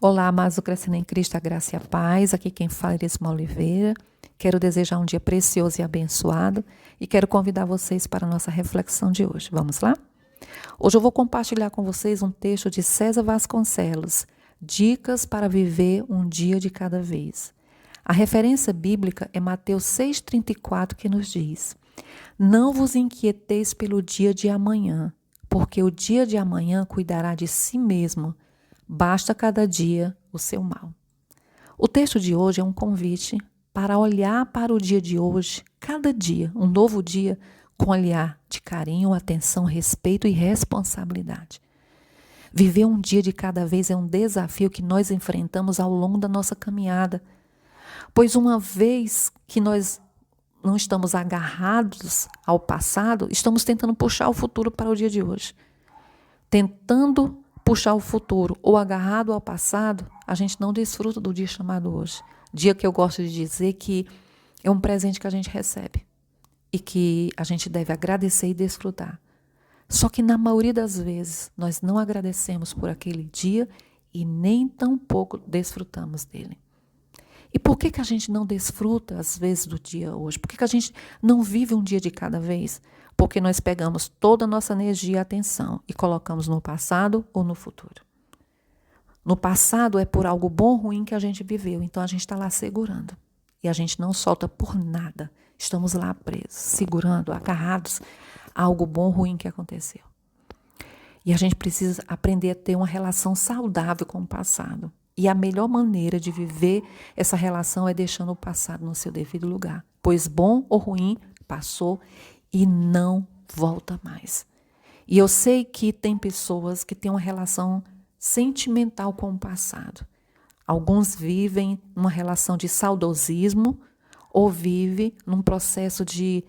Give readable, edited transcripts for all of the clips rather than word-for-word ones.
Olá, amados do Crescendo em Cristo, a graça e a paz. Aqui quem fala é Erisma Oliveira. Quero desejar um dia precioso e abençoado e quero convidar vocês para a nossa reflexão de hoje. Vamos lá? Hoje eu vou compartilhar com vocês um texto de César Vasconcelos, Dicas para viver um dia de cada vez. A referência bíblica é Mateus 6,34, que nos diz: Não vos inquieteis pelo dia de amanhã, porque o dia de amanhã cuidará de si mesmo. Basta cada dia o seu mal. O texto de hoje é um convite para olhar para o dia de hoje, cada dia, um novo dia, com olhar de carinho, atenção, respeito e responsabilidade. Viver um dia de cada vez é um desafio que nós enfrentamos ao longo da nossa caminhada, pois uma vez que nós não estamos agarrados ao passado, estamos tentando puxar o futuro para o dia de hoje. Tentando puxar o futuro ou agarrado ao passado, a gente não desfruta do dia chamado hoje. Dia que eu gosto de dizer que é um presente que a gente recebe e que a gente deve agradecer e desfrutar. Só que na maioria das vezes nós não agradecemos por aquele dia e nem tampouco desfrutamos dele. E por que a gente não desfruta às vezes do dia hoje? Por que a gente não vive um dia de cada vez? Porque nós pegamos toda a nossa energia e atenção e colocamos no passado ou no futuro. No passado é por algo bom ou ruim que a gente viveu, então a gente está lá segurando. E a gente não solta por nada. Estamos lá presos, segurando, agarrados a algo bom ou ruim que aconteceu. E a gente precisa aprender a ter uma relação saudável com o passado. E a melhor maneira de viver essa relação é deixando o passado no seu devido lugar. Pois bom ou ruim, passou e não volta mais. E eu sei que tem pessoas que têm uma relação sentimental com o passado. Alguns vivem numa relação de saudosismo ou vivem num processo de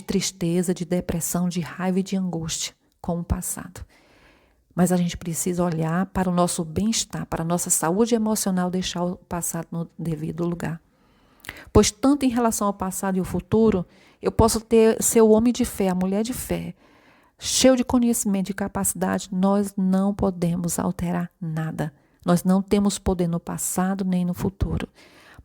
tristeza, de depressão, de raiva e de angústia com o passado. Mas a gente precisa olhar para o nosso bem-estar, para a nossa saúde emocional, deixar o passado no devido lugar. Pois tanto em relação ao passado e ao futuro, eu posso ser o homem de fé, a mulher de fé, cheio de conhecimento, de capacidade, nós não podemos alterar nada. Nós não temos poder no passado nem no futuro.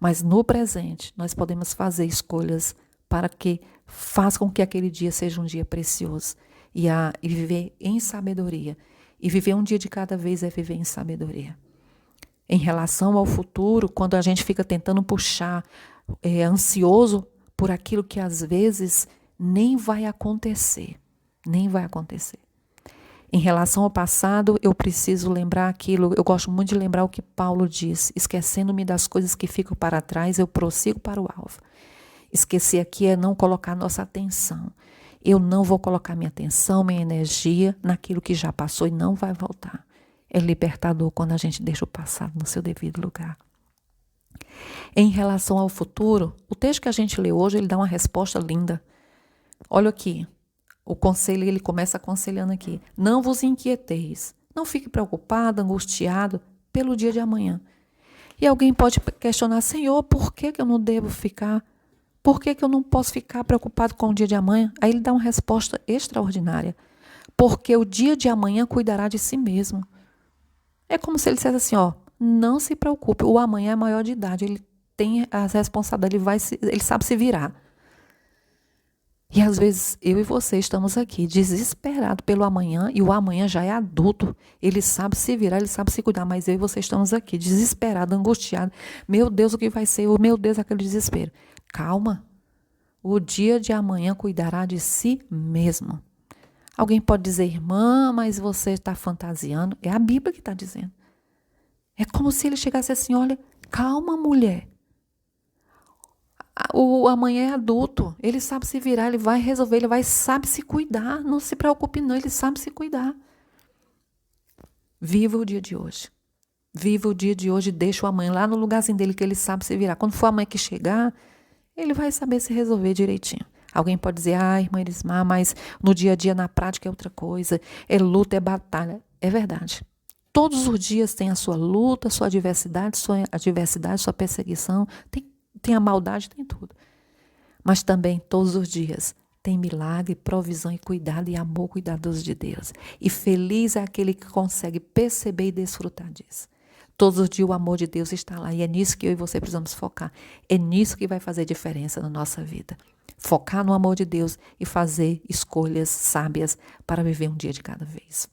Mas no presente, nós podemos fazer escolhas para que façam com que aquele dia seja um dia precioso e viver em sabedoria. E viver um dia de cada vez é viver em sabedoria. Em relação ao futuro, quando a gente fica tentando puxar, ansioso por aquilo que às vezes nem vai acontecer. Nem vai acontecer. Em relação ao passado, eu preciso lembrar aquilo, eu gosto muito de lembrar o que Paulo diz: esquecendo-me das coisas que ficam para trás, eu prossigo para o alvo. Esquecer aqui é não colocar nossa atenção. Eu não vou colocar minha atenção, minha energia naquilo que já passou e não vai voltar. É libertador quando a gente deixa o passado no seu devido lugar. Em relação ao futuro, o texto que a gente lê hoje, ele dá uma resposta linda. Olha aqui, o conselho, ele começa aconselhando aqui: não vos inquieteis, não fique preocupado, angustiado pelo dia de amanhã. E alguém pode questionar: Senhor, por que eu não devo ficar? Por que eu não posso ficar preocupado com o dia de amanhã? Aí ele dá uma resposta extraordinária. Porque o dia de amanhã cuidará de si mesmo. É como se ele dissesse assim, não se preocupe, o amanhã é maior de idade, ele tem as responsabilidades, ele sabe se virar. E às vezes eu e você estamos aqui desesperados pelo amanhã e o amanhã já é adulto. Ele sabe se virar, ele sabe se cuidar, mas eu e você estamos aqui desesperados, angustiados. Meu Deus, o que vai ser? Meu Deus, aquele desespero. Calma. O dia de amanhã cuidará de si mesmo. Alguém pode dizer: irmã, mas você está fantasiando. É a Bíblia que está dizendo. É como se ele chegasse assim: olha, calma, mulher. O amanhã é adulto, ele sabe se virar, ele vai resolver, sabe se cuidar, não se preocupe não, ele sabe se cuidar. Viva o dia de hoje. Viva o dia de hoje e deixa o amanhã lá no lugarzinho dele que ele sabe se virar. Quando for amanhã que chegar, ele vai saber se resolver direitinho. Alguém pode dizer: irmã Erisma, mas no dia a dia, na prática, é outra coisa. É luta, é batalha. É verdade. Todos os dias tem a sua luta, sua adversidade, sua perseguição. Tem a maldade, tem tudo. Mas também, todos os dias, tem milagre, provisão e cuidado e amor cuidadoso de Deus. E feliz é aquele que consegue perceber e desfrutar disso. Todos os dias o amor de Deus está lá. E é nisso que eu e você precisamos focar. É nisso que vai fazer diferença na nossa vida. Focar no amor de Deus e fazer escolhas sábias para viver um dia de cada vez.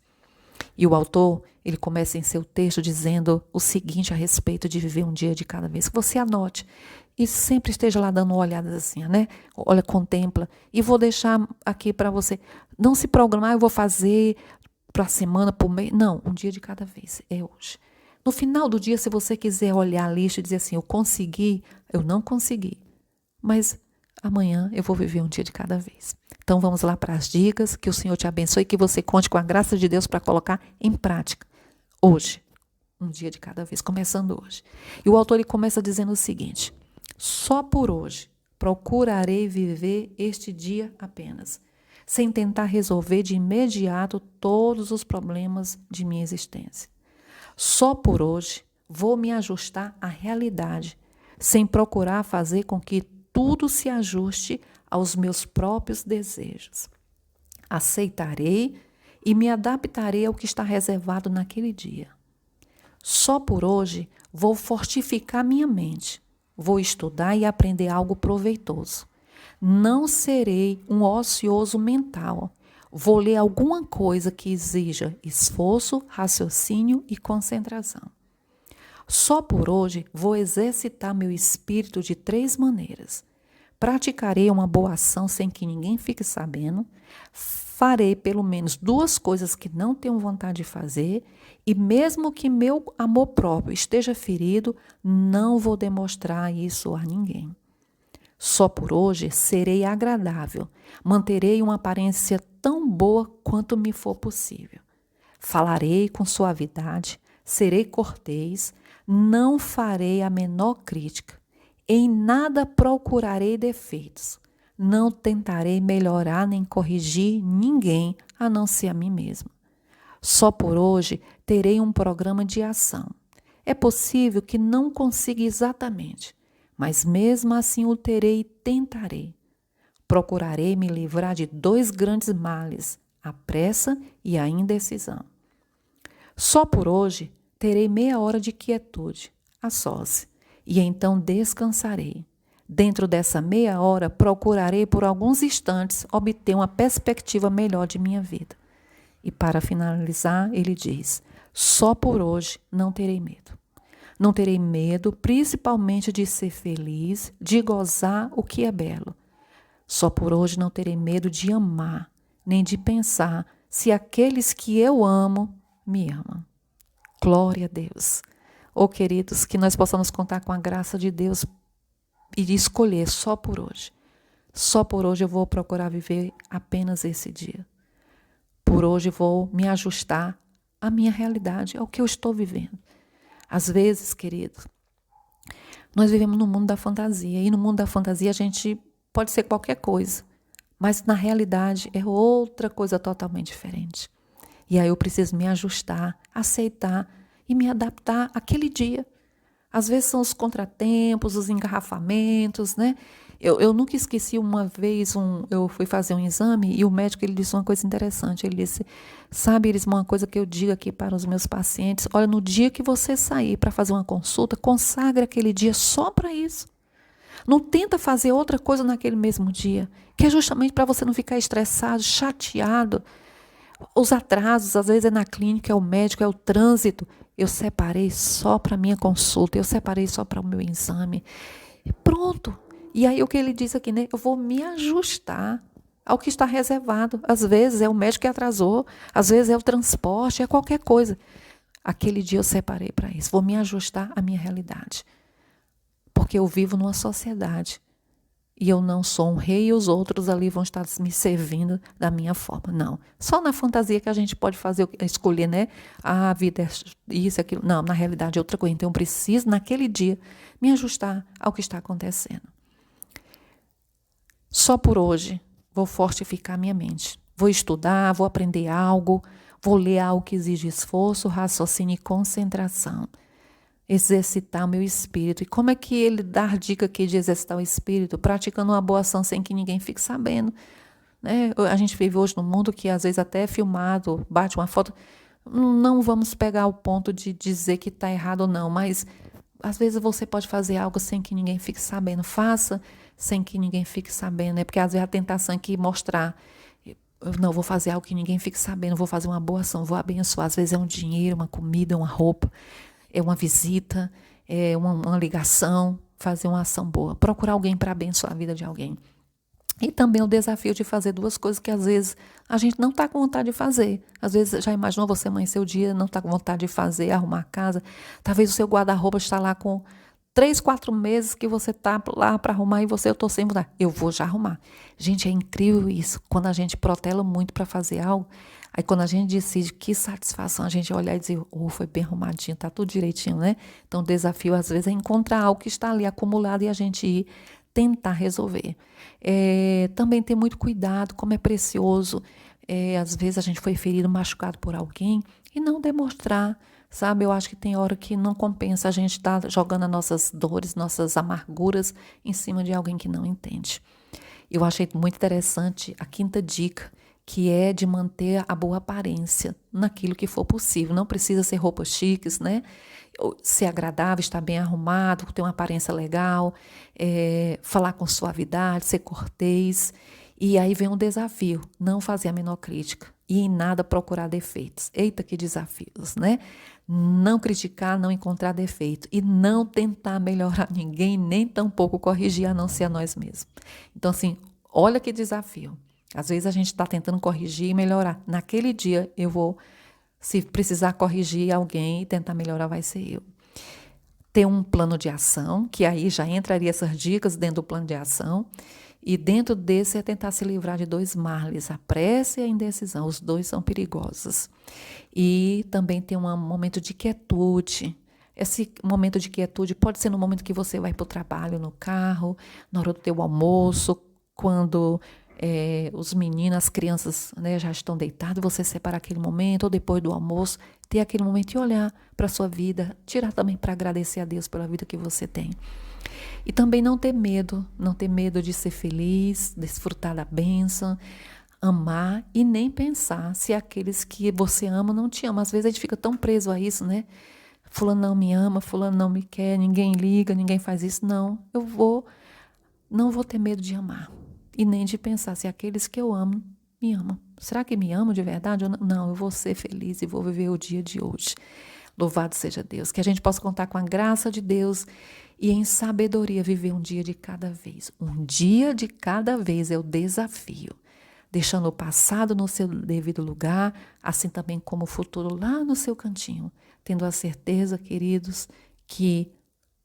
E o autor, ele começa em seu texto dizendo o seguinte a respeito de viver um dia de cada vez. Que você anote e sempre esteja lá dando olhadas assim, né? Olha, contempla. E vou deixar aqui para você. Não se programar, eu vou fazer para a semana, por mês. Não, um dia de cada vez. É hoje. No final do dia, se você quiser olhar a lista e dizer assim, eu consegui, eu não consegui. Mas amanhã eu vou viver um dia de cada vez. Então vamos lá para as dicas, que o Senhor te abençoe e que você conte com a graça de Deus para colocar em prática. Hoje, um dia de cada vez, começando hoje. E o autor ele começa dizendo o seguinte: só por hoje procurarei viver este dia apenas, sem tentar resolver de imediato todos os problemas de minha existência. Só por hoje vou me ajustar à realidade, sem procurar fazer com que tudo se ajuste aos meus próprios desejos. Aceitarei e me adaptarei ao que está reservado naquele dia. Só por hoje vou fortificar minha mente. Vou estudar e aprender algo proveitoso. Não serei um ocioso mental. Vou ler alguma coisa que exija esforço, raciocínio e concentração. Só por hoje vou exercitar meu espírito de 3 maneiras. Praticarei uma boa ação sem que ninguém fique sabendo. Farei pelo menos 2 coisas que não tenho vontade de fazer. E mesmo que meu amor próprio esteja ferido, não vou demonstrar isso a ninguém. Só por hoje serei agradável. Manterei uma aparência tão boa quanto me for possível. Falarei com suavidade, serei cortês, não farei a menor crítica. Em nada procurarei defeitos. Não tentarei melhorar nem corrigir ninguém, a não ser a mim mesmo. Só por hoje terei um programa de ação. É possível que não consiga exatamente, mas mesmo assim o terei e tentarei. Procurarei me livrar de 2 grandes males, a pressa e a indecisão. Só por hoje terei meia hora de quietude, a sós, e então descansarei. Dentro dessa meia hora, procurarei por alguns instantes obter uma perspectiva melhor de minha vida. E para finalizar, ele diz: só por hoje não terei medo. Não terei medo, principalmente de ser feliz, de gozar o que é belo. Só por hoje não terei medo de amar, nem de pensar se aqueles que eu amo me amam. Glória a Deus. Oh, queridos, que nós possamos contar com a graça de Deus e de escolher só por hoje. Só por hoje eu vou procurar viver apenas esse dia. Por hoje vou me ajustar à minha realidade, ao que eu estou vivendo. Às vezes, queridos, nós vivemos no mundo da fantasia. E no mundo da fantasia a gente pode ser qualquer coisa. Mas na realidade é outra coisa totalmente diferente. E aí eu preciso me ajustar, aceitar e me adaptar àquele dia. Às vezes são os contratempos, os engarrafamentos, né? Eu nunca esqueci uma vez, eu fui fazer um exame e o médico ele disse uma coisa interessante. Ele disse, sabe, Iris, uma coisa que eu digo aqui para os meus pacientes, olha, no dia que você sair para fazer uma consulta, consagre aquele dia só para isso. Não tenta fazer outra coisa naquele mesmo dia, que é justamente para você não ficar estressado, chateado. Os atrasos, às vezes é na clínica, é o médico, é o trânsito. Eu separei só para a minha consulta, eu separei só para o meu exame. E pronto. E aí o que ele diz aqui, né? Eu vou me ajustar ao que está reservado. Às vezes é o médico que atrasou, às vezes é o transporte, é qualquer coisa. Aquele dia eu separei para isso. Vou me ajustar à minha realidade. Porque eu vivo numa sociedade. E eu não sou um rei e os outros ali vão estar me servindo da minha forma. Não. Só na fantasia que a gente pode fazer, escolher, né? A vida é isso, aquilo. Não, na realidade é outra coisa. Então eu preciso, naquele dia, me ajustar ao que está acontecendo. Só por hoje vou fortificar minha mente. Vou estudar, vou aprender algo, vou ler algo que exige esforço, raciocínio e concentração. Exercitar o meu espírito. E como é que ele dá dica aqui de exercitar o espírito? Praticando uma boa ação sem que ninguém fique sabendo. Né? A gente vive hoje num mundo que às vezes até é filmado, bate uma foto. Não vamos pegar o ponto de dizer que está errado ou não, mas às vezes você pode fazer algo sem que ninguém fique sabendo. Faça sem que ninguém fique sabendo, né? Porque às vezes a tentação é que mostrar, eu não vou fazer algo que ninguém fique sabendo, vou fazer uma boa ação, vou abençoar. Às vezes é um dinheiro, uma comida, uma roupa, é uma visita, é uma ligação, fazer uma ação boa, procurar alguém para abençoar a vida de alguém. E também o desafio de fazer duas coisas que às vezes a gente não está com vontade de fazer. Às vezes, já imaginou você amanhecer o dia, não está com vontade de fazer, arrumar a casa. Talvez o seu guarda-roupa está lá com 3, 4 meses que você está lá para arrumar e eu estou sem vontade. Eu vou já arrumar. Gente, é incrível isso. Quando a gente protela muito para fazer algo, aí quando a gente decide, que satisfação a gente olhar e dizer, foi bem arrumadinho, está tudo direitinho, né? Então, o desafio às vezes é encontrar algo que está ali acumulado e a gente ir tentar resolver. Também ter muito cuidado, como é precioso. Às vezes a gente foi ferido, machucado por alguém e não demonstrar, sabe? Eu acho que tem hora que não compensa a gente estar jogando as nossas dores, nossas amarguras em cima de alguém que não entende. Eu achei muito interessante a quinta dica, que é de manter a boa aparência naquilo que for possível. Não precisa ser roupas chiques, né? Ser agradável, estar bem arrumado, ter uma aparência legal, falar com suavidade, ser cortês. E aí vem um desafio, não fazer a menor crítica e em nada procurar defeitos. Eita, que desafios, né? Não criticar, não encontrar defeito e não tentar melhorar ninguém, nem tampouco corrigir, a não ser a nós mesmos. Então, assim, olha que desafio. Às vezes a gente está tentando corrigir e melhorar. Naquele dia eu vou, se precisar corrigir alguém e tentar melhorar, vai ser eu. Ter um plano de ação, que aí já entraria essas dicas dentro do plano de ação. E dentro desse é tentar se livrar de 2 males, a pressa e a indecisão. Os 2 são perigosos. E também ter um momento de quietude. Esse momento de quietude pode ser no momento que você vai para o trabalho, no carro, na hora do teu almoço, quando os meninos, as crianças, né, já estão deitados, você separa aquele momento, ou depois do almoço, ter aquele momento e olhar para a sua vida, tirar também para agradecer a Deus pela vida que você tem. E também não ter medo de ser feliz, desfrutar da bênção, amar e nem pensar se aqueles que você ama não te amam. Às vezes a gente fica tão preso a isso, né? Fulano não me ama, fulano não me quer, ninguém liga, ninguém faz isso. Não, não vou ter medo de amar. E nem de pensar se aqueles que eu amo me amam. Será que me amam de verdade? Não, eu vou ser feliz e vou viver o dia de hoje. Louvado seja Deus. Que a gente possa contar com a graça de Deus e em sabedoria viver um dia de cada vez. Um dia de cada vez é o desafio. Deixando o passado no seu devido lugar, assim também como o futuro lá no seu cantinho. Tendo a certeza, queridos, que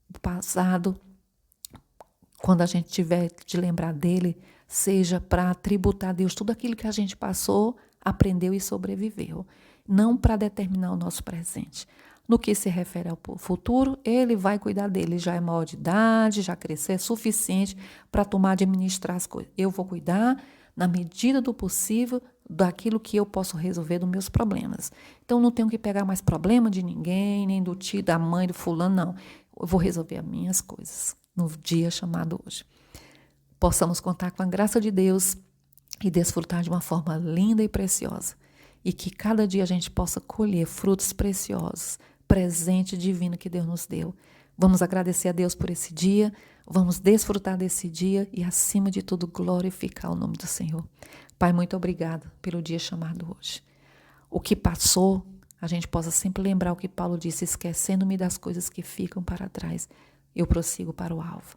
o passado, quando a gente tiver de lembrar dele, seja para tributar a Deus tudo aquilo que a gente passou, aprendeu e sobreviveu. Não para determinar o nosso presente. No que se refere ao futuro, ele vai cuidar dele. Já é maior de idade, já cresceu, é suficiente para tomar, administrar as coisas. Eu vou cuidar, na medida do possível, daquilo que eu posso resolver dos meus problemas. Então, não tenho que pegar mais problema de ninguém, nem do tio, da mãe, do fulano, não. Eu vou resolver as minhas coisas no dia chamado hoje. Possamos contar com a graça de Deus e desfrutar de uma forma linda e preciosa. E que cada dia a gente possa colher frutos preciosos, presente divino que Deus nos deu. Vamos agradecer a Deus por esse dia, vamos desfrutar desse dia e, acima de tudo, glorificar o nome do Senhor. Pai, muito obrigada pelo dia chamado hoje. O que passou, a gente possa sempre lembrar o que Paulo disse, esquecendo-me das coisas que ficam para trás, eu prossigo para o alvo.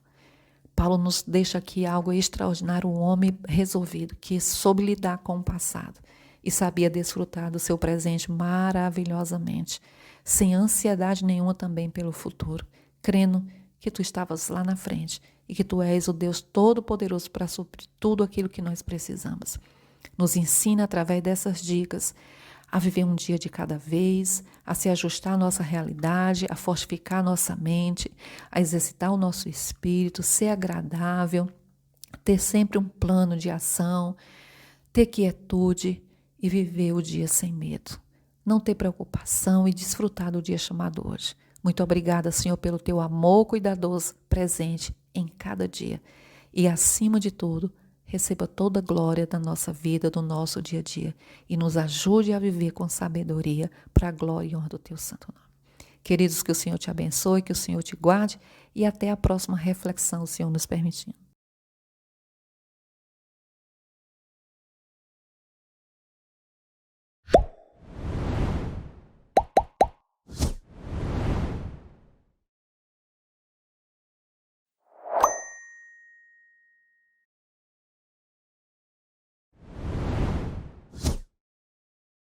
Paulo nos deixa aqui algo extraordinário, um homem resolvido, que soube lidar com o passado e sabia desfrutar do seu presente maravilhosamente, sem ansiedade nenhuma também pelo futuro, crendo que tu estavas lá na frente e que tu és o Deus Todo-Poderoso para suprir tudo aquilo que nós precisamos. Nos ensina através dessas dicas a viver um dia de cada vez, a se ajustar à nossa realidade, a fortificar a nossa mente, a exercitar o nosso espírito, ser agradável, ter sempre um plano de ação, ter quietude e viver o dia sem medo. Não ter preocupação e desfrutar do dia chamado hoje. Muito obrigada, Senhor, pelo teu amor cuidadoso presente em cada dia. E, acima de tudo, receba toda a glória da nossa vida, do nosso dia a dia e nos ajude a viver com sabedoria para a glória e honra do teu santo nome. Queridos, que o Senhor te abençoe, que o Senhor te guarde e até a próxima reflexão, o Senhor nos permitindo.